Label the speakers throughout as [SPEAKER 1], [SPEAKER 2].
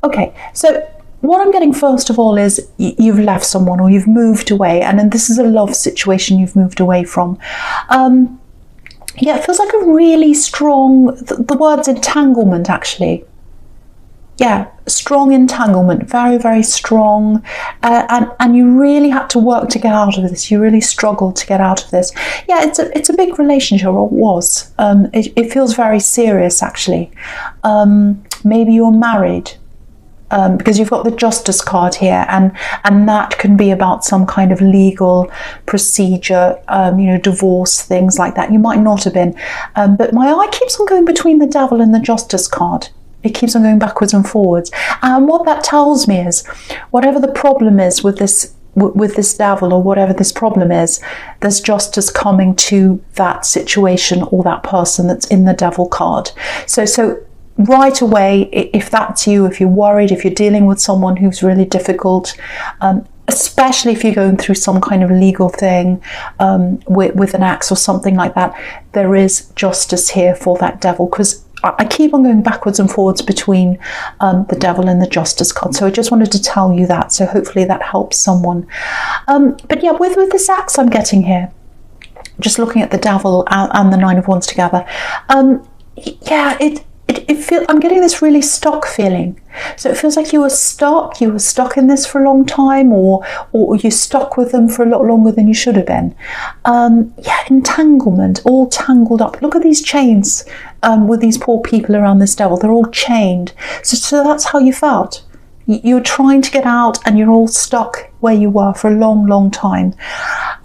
[SPEAKER 1] Okay, so what I'm getting first of all is you've left someone or you've moved away, and then this is a love situation you've moved away from. Yeah, it feels like a really strong, the word's entanglement actually. Yeah, strong entanglement, very, very strong, and you really had to work to get out of this. You really struggled to get out of this. Yeah, it's a big relationship, or it was. It feels very serious, actually. Maybe you're married, because you've got the Justice card here, and that can be about some kind of legal procedure, divorce, things like that. You might not have been, but my eye keeps on going between the Devil and the Justice card. It keeps on going backwards and forwards. And what that tells me is, whatever the problem is with this Devil, or whatever this problem is, there's justice coming to that situation or that person that's in the Devil card. So right away, if that's you, if you're worried, if you're dealing with someone who's really difficult, especially if you're going through some kind of legal thing with an ex or something like that, there is justice here for that Devil, because I keep on going backwards and forwards between the Devil and the Justice card. So I just wanted to tell you that. So hopefully that helps someone. But yeah, with this axe I'm getting here, just looking at the Devil and the Nine of Wands together, yeah, I'm getting this really stuck feeling. So it feels like you were stuck in this for a long time, or you're stuck with them for a lot longer than you should have been. Yeah, entanglement, all tangled up. Look at these chains with these poor people around this Devil. They're all chained. So that's how you felt. You're trying to get out, and you're all stuck where you were for a long, long time.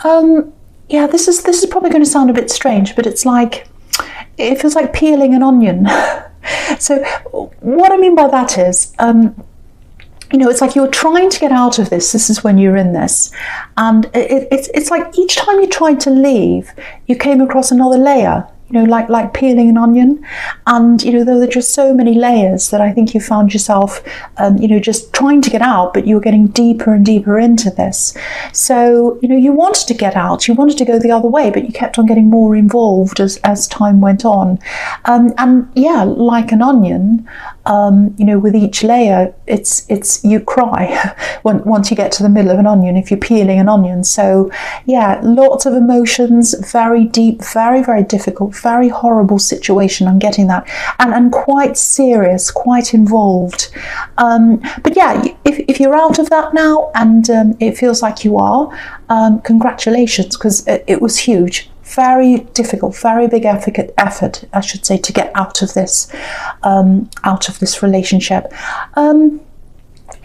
[SPEAKER 1] Yeah, this is probably going to sound a bit strange, but it feels like peeling an onion. So what I mean by that is, it's like you're trying to get out of this. This is when you're in this, and it's like each time you tried to leave, you came across another layer. Like peeling an onion, and there were just so many layers that I think you found yourself, just trying to get out, but you were getting deeper and deeper into this. So you wanted to get out, you wanted to go the other way, but you kept on getting more involved as time went on. And yeah, like an onion, with each layer, it's you cry once you get to the middle of an onion if you're peeling an onion. So yeah, lots of emotions, very deep, very, very difficult, very horrible situation. I'm getting that, and quite serious, quite involved. But yeah, if you're out of that now, and it feels like you are, congratulations, because it was huge. Very difficult, very big effort, I should say, to get out of this relationship.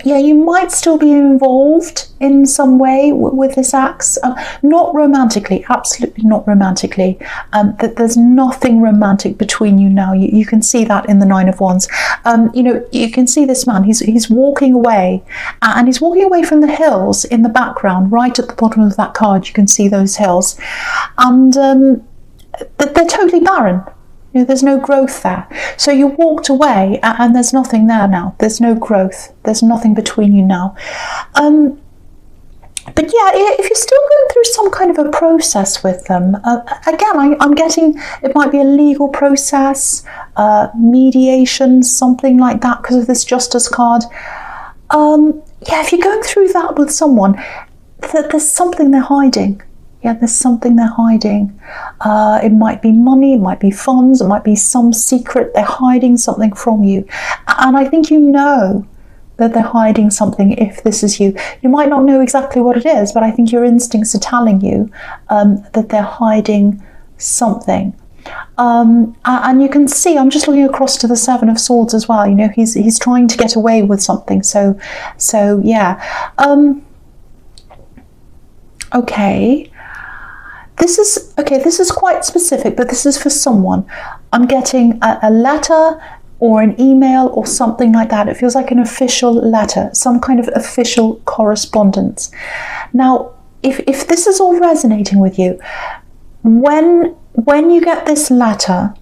[SPEAKER 1] Yeah, you might still be involved in some way with this axe. Not romantically, absolutely not romantically. That there's nothing romantic between you now. You can see that in the Nine of Wands. You can see this man. He's walking away, and he's walking away from the hills in the background. Right at the bottom of that card, you can see those hills, and they're totally barren. There's no growth there. So you walked away, and there's nothing there now. There's no growth. There's nothing between you now. But yeah, if you're still going through some kind of a process with them, again, I'm getting it might be a legal process, mediation, something like that, because of this Justice card. Yeah, if you're going through that with someone, there's something they're hiding. Yeah, there's something they're hiding. It might be money, it might be funds, it might be some secret. They're hiding something from you. And I think that they're hiding something if this is you. You might not know exactly what it is, but I think your instincts are telling you that they're hiding something. And you can see, I'm just looking across to the Seven of Swords as well. He's trying to get away with something. So yeah. Okay. This is quite specific, but this is for someone. I'm getting a letter or an email or something like that. It feels like an official letter, some kind of official correspondence. Now, if this is all resonating with you, when you get this letter,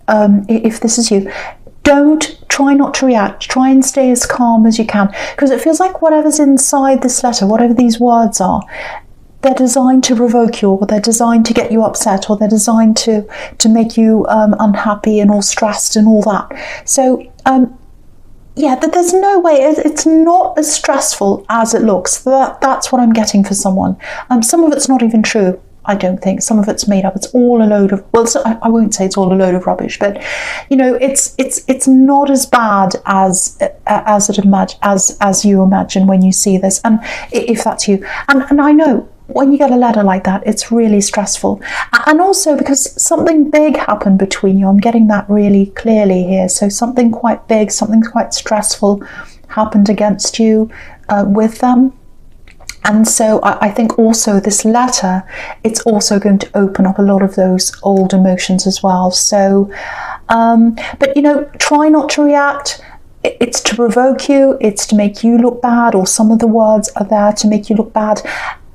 [SPEAKER 1] if this is you, try not to react. Try and stay as calm as you can, because it feels like whatever's inside this letter, whatever these words are, they're designed to provoke you, or they're designed to get you upset, or they're designed to make you unhappy and all stressed and all that. So yeah, there's no way, it's not as stressful as it looks. That's what I'm getting for someone. Some of it's not even true, I don't think. Some of it's made up. It's all a load of, well, I won't say it's all a load of rubbish, but you know, it's not as bad as you imagine when you see this, and if that's you. And I know when you get a letter like that, it's really stressful. And also because something big happened between you. I'm getting that really clearly here. So something quite big, something quite stressful happened against you with them. And so I think also this letter, it's also going to open up a lot of those old emotions as well. So, but you know, try not to react. It's to provoke you. It's to make you look bad, or some of the words are there to make you look bad.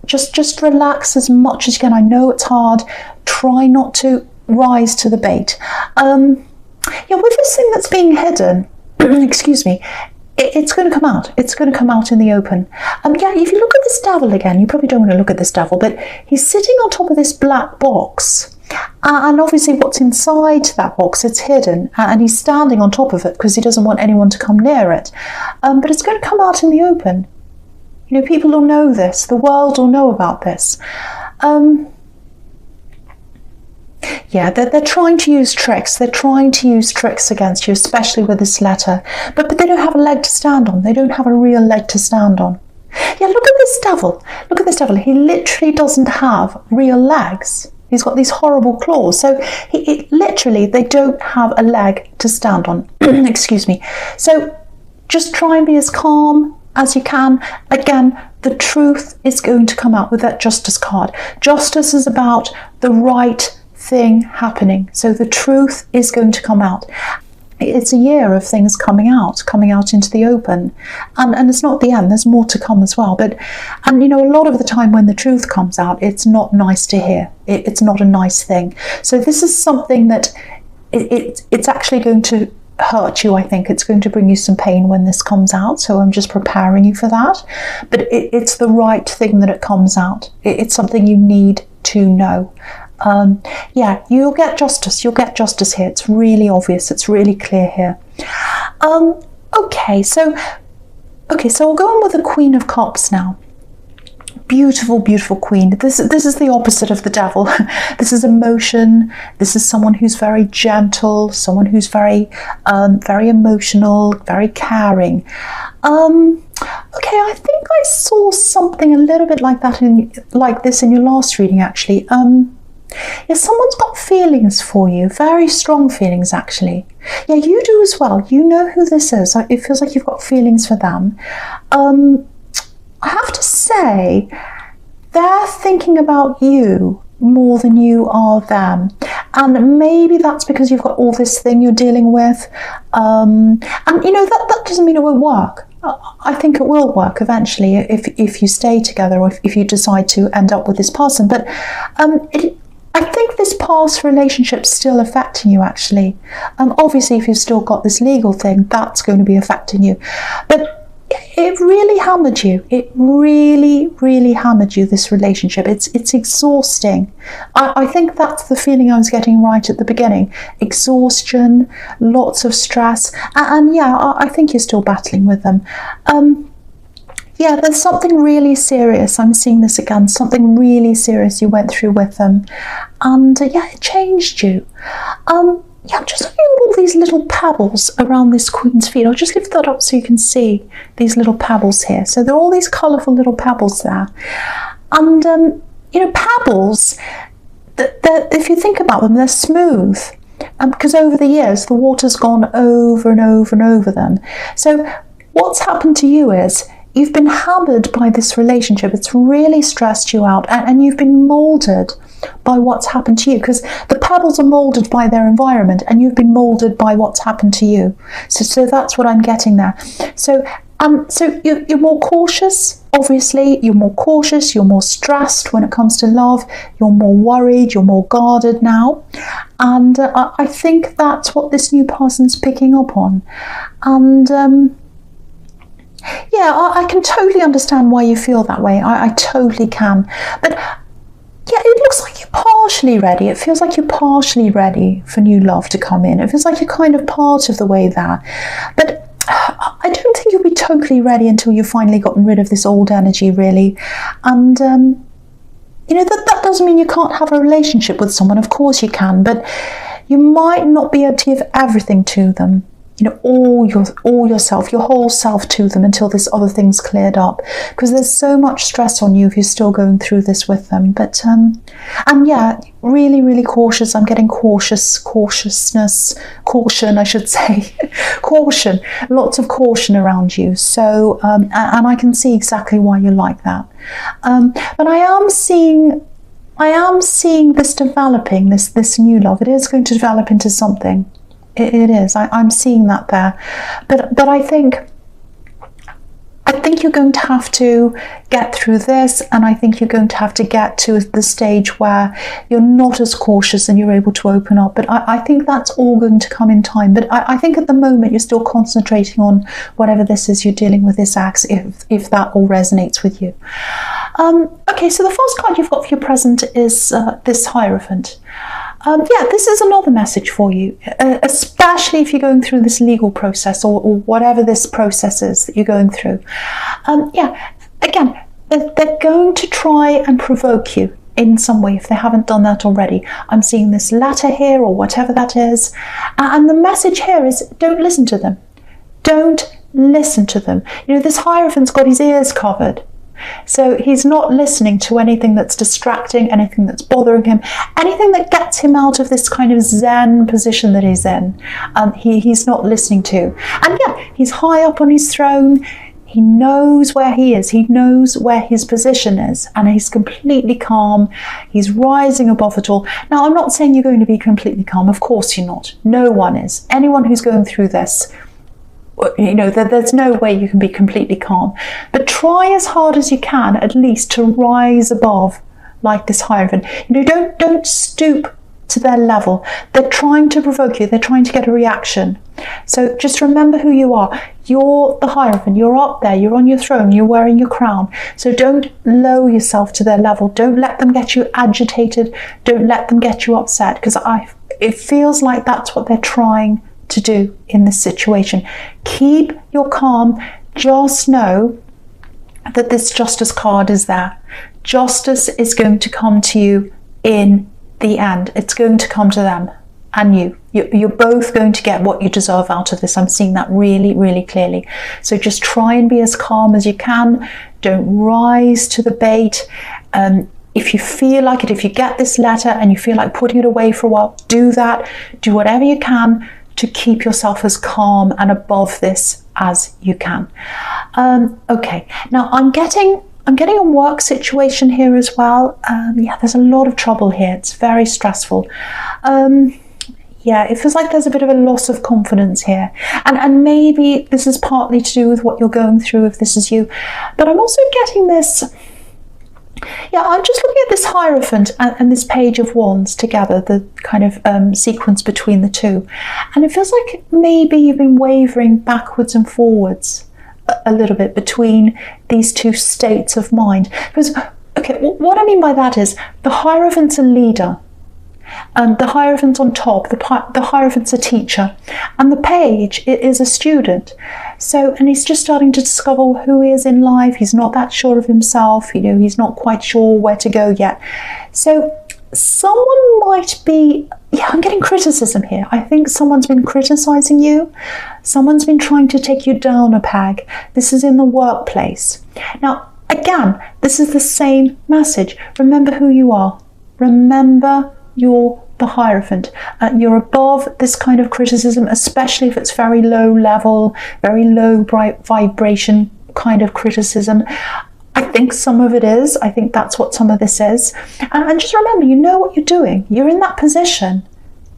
[SPEAKER 1] Just relax as much as you can. I know it's hard. Try not to rise to the bait. Yeah, with this thing that's being hidden, excuse me, it's going to come out. It's going to come out in the open. Yeah, if you look at this devil again, you probably don't want to look at this devil, but he's sitting on top of this black box. And obviously what's inside that box, it's hidden. And he's standing on top of it because he doesn't want anyone to come near it. But it's going to come out in the open. You know, people will know this. The world will know about this. Yeah, they're trying to use tricks. They're trying to use tricks against you, especially with this letter. But they don't have a leg to stand on. They don't have a real leg to stand on. Yeah, look at this devil. Look at this devil. He literally doesn't have real legs. He's got these horrible claws. So literally, they don't have a leg to stand on. Excuse me. So just try and be as calm as you can. Again, the truth is going to come out with that justice card. Justice is about the right thing happening. So the truth is going to come out. It's a year of things coming out into the open. And it's not the end. There's more to come as well. And you know, a lot of the time when the truth comes out, it's not nice to hear. It's not a nice thing. So this is something that it's actually going to hurt you. I think it's going to bring you some pain when this comes out, so I'm just preparing you for that. But it's the right thing that it comes out. It's something you need to know. Yeah, you'll get justice here. It's really obvious, it's really clear here. Okay, so we'll go on with the Queen of Cups now. Beautiful, beautiful queen. This is the opposite of the devil. This is emotion. This is someone who's very gentle, someone who's very emotional, very caring. Okay, I think I saw something a little bit like that like this in your last reading, actually. Yeah, someone's got feelings for you, very strong feelings, actually. Yeah, you do as well. You know who this is. It feels like you've got feelings for them. I have to say, they're thinking about you more than you are them. And maybe that's because you've got all this thing you're dealing with. And you know, that doesn't mean it won't work. I think it will work eventually if you stay together, or if you decide to end up with this person. But I think this past relationship's still affecting you, actually. Obviously, if you've still got this legal thing, that's going to be affecting you. But it really hammered you. It really, really hammered you, this relationship. It's exhausting. I think that's the feeling I was getting right at the beginning. Exhaustion, lots of stress. And yeah, I think you're still battling with them. Yeah, there's something really serious. I'm seeing this again. Something really serious you went through with them. And yeah, it changed you. Yeah, I'm just looking at all these little pebbles around this queen's feet. I'll just lift that up so you can see these little pebbles here. So there are all these colourful little pebbles there. And, you know, pebbles, if you think about them, they're smooth. Because over the years, the water's gone over and over and over them. So what's happened to you is, you've been hammered by this relationship. It's really stressed you out, and you've been moulded by what's happened to you, because the pebbles are moulded by their environment, and you've been moulded by what's happened to you. So that's what I'm getting there. So you're more cautious. Obviously, you're more cautious. You're more stressed when it comes to love. You're more worried. You're more guarded now, and I think that's what this new person's picking up on, and. Yeah, I can totally understand why you feel that way. I totally can. But yeah, it looks like you're partially ready. It feels like you're partially ready for new love to come in. It feels like you're kind of part of the way there. But I don't think you'll be totally ready until you've finally gotten rid of this old energy, really. And, you know, that doesn't mean you can't have a relationship with someone. Of course you can, but you might not be able to give everything to them. You know, all yourself, your whole self to them until this other thing's cleared up, because there's so much stress on you if you're still going through this with them. But and yeah, really, really cautious. I'm getting caution, I should say. Caution, lots of caution around you. So and I can see exactly why you're like that. But I am seeing this developing, this new love. It is going to develop into something. It is. I'm seeing that there, but I think you're going to have to get through this, and I think you're going to have to get to the stage where you're not as cautious and you're able to open up. But I think that's all going to come in time. But I think at the moment you're still concentrating on whatever this is you're dealing with, this ex, if that all resonates with you. Okay, so the first card you've got for your present is this Hierophant. Yeah, this is another message for you, especially if you're going through this legal process or whatever this process is that you're going through. Yeah, again, they're going to try and provoke you in some way if they haven't done that already. I'm seeing this letter here or whatever that is. And the message here is don't listen to them. Don't listen to them. You know, this Hierophant's got his ears covered. So he's not listening to anything that's distracting, anything that's bothering him, anything that gets him out of this kind of Zen position that he's in. He's not listening to. And yeah, he's high up on his throne. He knows where he is. He knows where his position is. And he's completely calm. He's rising above it all. Now, I'm not saying you're going to be completely calm. Of course you're not. No one is. Anyone who's going through this, you know, there's no way you can be completely calm, but try as hard as you can at least to rise above like this Hierophant. You know, don't stoop to their level. They're trying to provoke you. They're trying to get a reaction. So just remember who you are. You're the Hierophant. You're up there. You're on your throne. You're wearing your crown. So don't lower yourself to their level. Don't let them get you agitated. Don't let them get you upset, because it feels like that's what they're trying to do in this situation. Keep your calm. Just know that this Justice card is there. Justice is going to come to you in the end. It's going to come to them and you. You're both going to get what you deserve out of this. I'm seeing that really, really clearly. So just try and be as calm as you can. Don't rise to the bait. If you feel like it, if you get this letter and you feel like putting it away for a while, do that. Do whatever you can to keep yourself as calm and above this as you can. Okay, now I'm getting a work situation here as well. Yeah, there's a lot of trouble here. It's very stressful. Yeah, it feels like there's a bit of a loss of confidence here. And maybe this is partly to do with what you're going through if this is you. But I'm also getting this. Yeah, I'm just looking at this Hierophant and this Page of Wands together, the kind of sequence between the two. And it feels like maybe you've been wavering backwards and forwards a little bit between these two states of mind. Because, okay, what I mean by that is the Hierophant's a leader. The Hierophant on top, the Hierophant's a teacher, and the Page is a student. So, and he's just starting to discover who he is in life. He's not that sure of himself, you know, he's not quite sure where to go yet. So someone might be, yeah, I'm getting criticism here. I think someone's been criticizing you. Someone's been trying to take you down a peg. This is in the workplace. Now, again, this is the same message. Remember who you are. Remember you're the Hierophant. You're above this kind of criticism, especially if it's very low level, very low vibration kind of criticism. I think some of it is. I think that's what some of this is. And just remember, you know what you're doing. You're in that position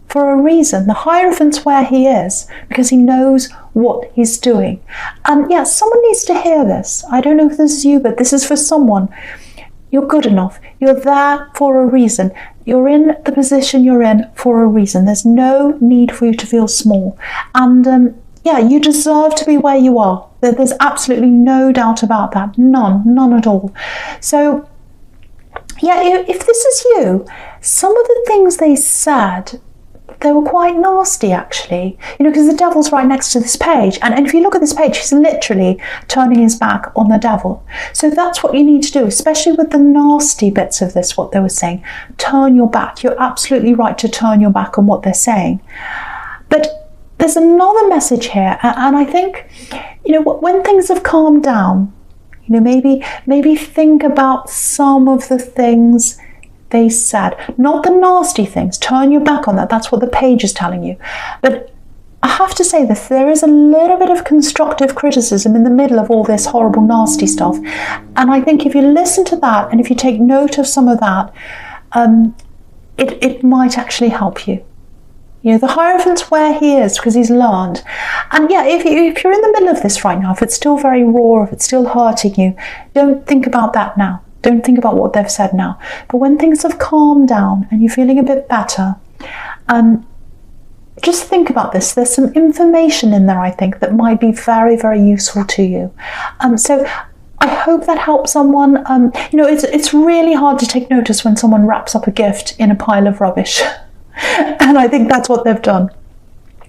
[SPEAKER 1] for a reason. The Hierophant's where he is because he knows what he's doing. And yeah, someone needs to hear this. I don't know if this is you, but this is for someone. You're good enough. You're there for a reason. You're in the position you're in for a reason. There's no need for you to feel small. And yeah, you deserve to be where you are. There's absolutely no doubt about that. None at all. So yeah, if this is you, some of the things they said they were quite nasty, actually. Because the devil's right next to this page. And if you look at this page, he's literally turning his back on the devil. So that's what you need to do, especially with the nasty bits of this, what they were saying. Turn your back. You're absolutely right to turn your back on what they're saying. But there's another message here. And I think, when things have calmed down, maybe think about some of the things they said, not the nasty things. Turn your back on that. That's what the page is telling you. But I have to say this, there is a little bit of constructive criticism in the middle of all this horrible, nasty stuff. And I think if you listen to that and if you take note of some of that, it might actually help you. The Hierophant's where he is because he's learned. And yeah, if you're in the middle of this right now, if it's still very raw, if it's still hurting you, don't think about that now. Don't think about what they've said now. But when things have calmed down and you're feeling a bit better, just think about this. There's some information in there, I think, that might be very, very useful to you. So I hope that helps someone. It's really hard to take notice when someone wraps up a gift in a pile of rubbish. And I think that's what they've done.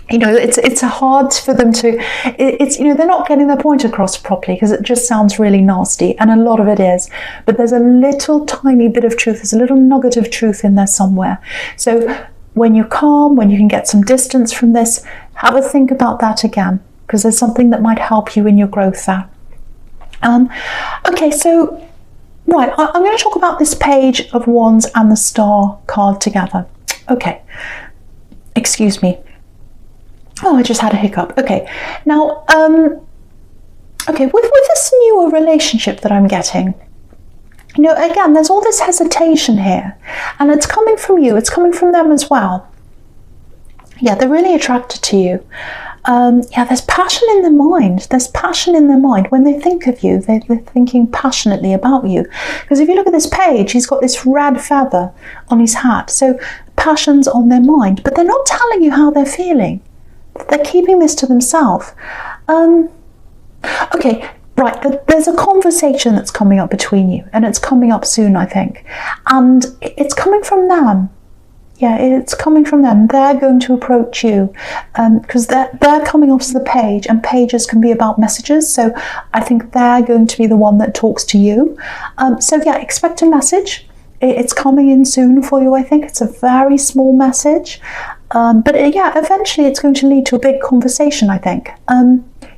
[SPEAKER 1] It's hard for them to, they're not getting their point across properly because it just sounds really nasty, and a lot of it is. But there's a little tiny bit of truth, there's a little nugget of truth in there somewhere. So when you're calm, when you can get some distance from this, have a think about that again, because there's something that might help you in your growth there. Okay, so, right, I'm going to talk about this Page of Wands and the Star card together. Okay, excuse me. Oh, I just had a hiccup. Okay, now, with this newer relationship that I'm getting, again, there's all this hesitation here, and it's coming from you, it's coming from them as well. Yeah, they're really attracted to you. There's passion in their mind. There's passion in their mind. When they think of you, they're thinking passionately about you. Because if you look at this page, he's got this red feather on his hat. So passion's on their mind, but they're not telling you how they're feeling. They're keeping this to themselves. Okay, right, there's a conversation that's coming up between you, and it's coming up soon, I think. And it's coming from them. Yeah, it's coming from them. They're going to approach you because they're coming off the page, and pages can be about messages. So I think they're going to be the one that talks to you. So yeah, expect a message. It's coming in soon for you, I think. It's a very small message. But yeah, eventually it's going to lead to a big conversation, I think.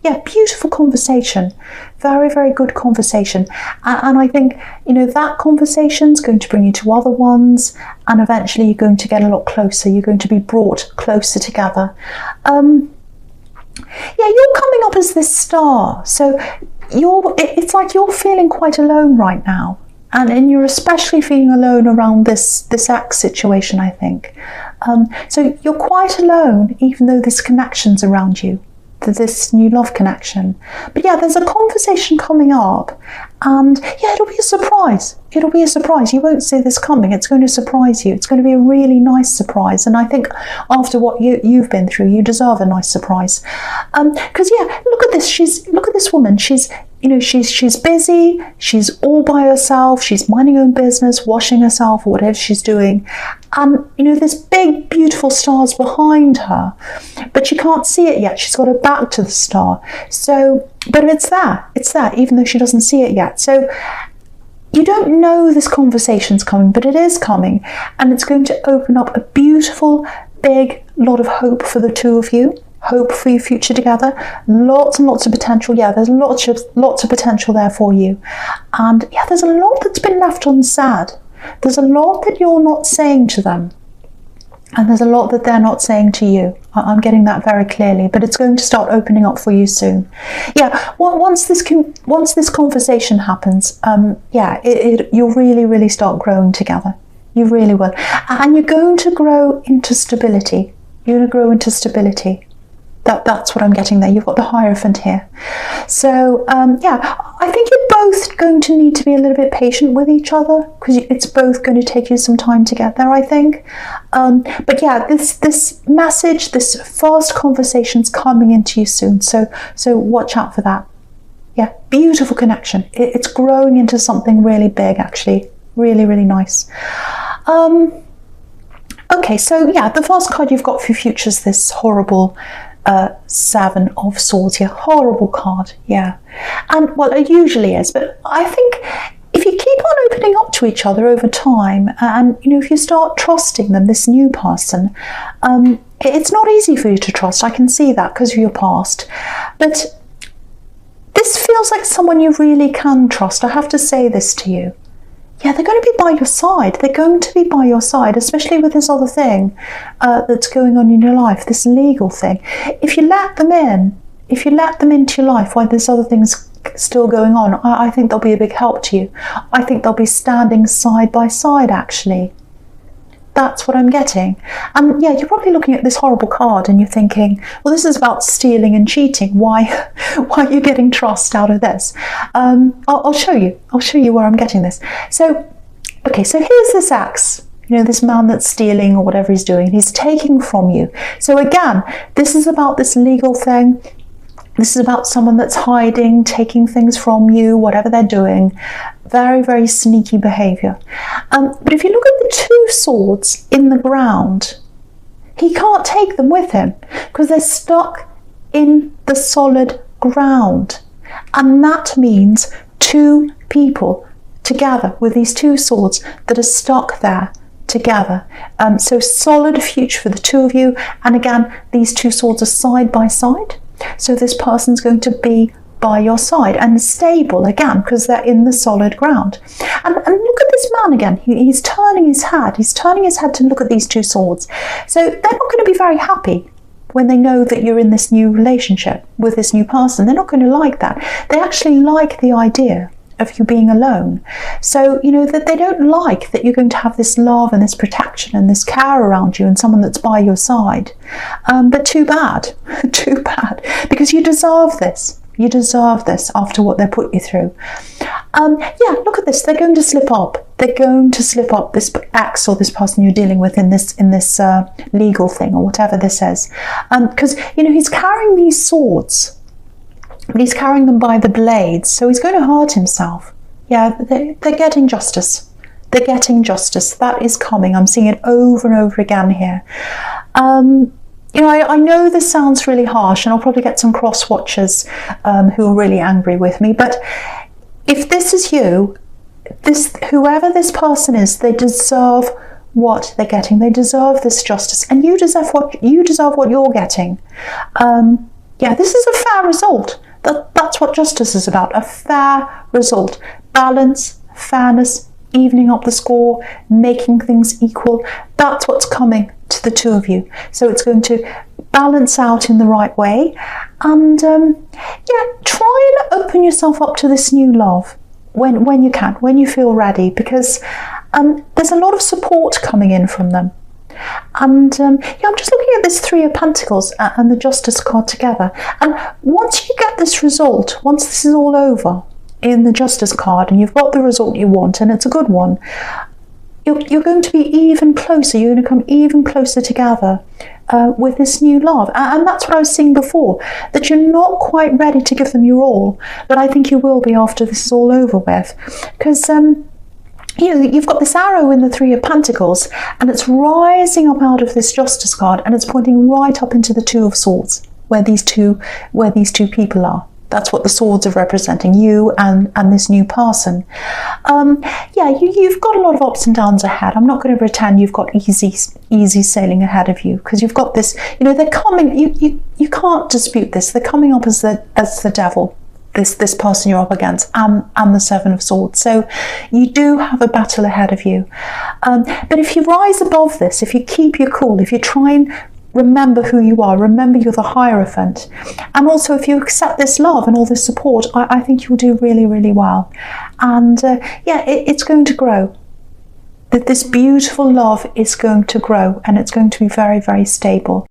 [SPEAKER 1] Yeah, beautiful conversation. Very, very good conversation. And I think, that conversation's going to bring you to other ones, and eventually you're going to get a lot closer. You're going to be brought closer together. Yeah, you're coming up as this star. So it's like you're feeling quite alone right now. And you're especially feeling alone around this ex situation, I think. So you're quite alone, even though this connection's around you, this new love connection. But yeah, there's a conversation coming up, and yeah, it'll be a surprise. It'll be a surprise. You won't see this coming. It's going to surprise you. It's going to be a really nice surprise. And I think after what you've been through, you deserve a nice surprise. Because yeah, look at this. Look at this woman. She's busy, she's all by herself, she's minding her own business, washing herself, or whatever she's doing. And, this big, beautiful star's behind her, but she can't see it yet. She's got her back to the star. So, but it's there, even though she doesn't see it yet. So you don't know this conversation's coming, but it is coming, and it's going to open up a beautiful, big lot of hope for the two of you. Hope for your future together. Lots and lots of potential. Yeah, there's lots of potential there for you. And yeah, there's a lot that's been left unsaid. There's a lot that you're not saying to them, and there's a lot that they're not saying to you. I'm getting that very clearly, but it's going to start opening up for you soon. Yeah, once this conversation happens, you'll really, really start growing together. You really will, and you're going to grow into stability. You're going to grow into stability. That's what I'm getting there. You've got the Hierophant here. So, yeah, I think you're both going to need to be a little bit patient with each other, because it's both going to take you some time to get there, I think. But yeah, this message, this first conversation's coming into you soon. So watch out for that. Yeah, beautiful connection. It's growing into something really big, actually. Really, really nice. Okay, so yeah, the first card you've got for your future is this horrible Seven of Swords here. Horrible card, yeah. And well, it usually is, but I think if you keep on opening up to each other over time, and if you start trusting them, this new person, it's not easy for you to trust. I can see that because of your past, but this feels like someone you really can trust. I have to say this to you. Yeah, they're going to be by your side. They're going to be by your side, especially with this other thing that's going on in your life, this legal thing. If you let them into your life while this other thing's still going on, I think they'll be a big help to you. I think they'll be standing side by side, actually. That's what I'm getting. And yeah, you're probably looking at this horrible card and you're thinking, well, this is about stealing and cheating. Why are you getting trust out of this? I'll show you. I'll show you where I'm getting this. So, okay, so here's this axe. This man that's stealing or whatever he's doing. He's taking from you. So again, this is about this legal thing. This is about someone that's hiding, taking things from you, whatever they're doing. Very, very sneaky behaviour. But if you look at the two swords in the ground, he can't take them with him because they're stuck in the solid ground. And that means two people together with these two swords that are stuck there together. So solid future for the two of you. And again, these two swords are side by side. So this person's going to be by your side and stable again because they're in the solid ground. And look at this man again. He's turning his head. He's turning his head to look at these two swords. So they're not going to be very happy when they know that you're in this new relationship with this new person. They're not going to like that. They actually like the idea of you being alone. So, that they don't like that you're going to have this love and this protection and this care around you and someone that's by your side. But too bad, too bad, because you deserve this. You deserve this after what they put you through. Yeah, look at this. They're going to slip up. They're going to slip up, this ex or this person you're dealing with in this legal thing or whatever this is. Because, he's carrying these swords. But he's carrying them by the blades, so he's going to hurt himself. Yeah, they're getting justice. They're getting justice. That is coming. I'm seeing it over and over again here. I know this sounds really harsh, and I'll probably get some cross-watchers who are really angry with me, but if this is you, whoever this person is, they deserve what they're getting. They deserve this justice, and you deserve what you're getting. Yeah, this is a fair result. That's what justice is about, a fair result. Balance, fairness, evening up the score, making things equal. That's what's coming to the two of you. So it's going to balance out in the right way. And yeah, try and open yourself up to this new love when you can, when you feel ready, because there's a lot of support coming in from them. And yeah, I'm just looking at this Three of Pentacles and the Justice card together. And once you get this result, once this is all over in the Justice card and you've got the result you want, and it's a good one, you're going to be even closer. You're going to come even closer together with this new love. And that's what I was saying before, that you're not quite ready to give them your all, but I think you will be after this is all over with. Because you've got this arrow in the Three of Pentacles and it's rising up out of this Justice card and it's pointing right up into the Two of Swords where these two people are. That's what the swords are representing, you and this new person. Yeah, you've got a lot of ups and downs ahead. I'm not going to pretend you've got easy sailing ahead of you, because you've got this, they're coming, you can't dispute this. They're coming up as the devil. This person you're up against and the Seven of Swords. So you do have a battle ahead of you. But if you rise above this, if you keep your cool, if you try and remember who you are, remember you're the Hierophant, and also if you accept this love and all this support, I think you'll do really, really well. And yeah, it's going to grow. That this beautiful love is going to grow and it's going to be very, very stable.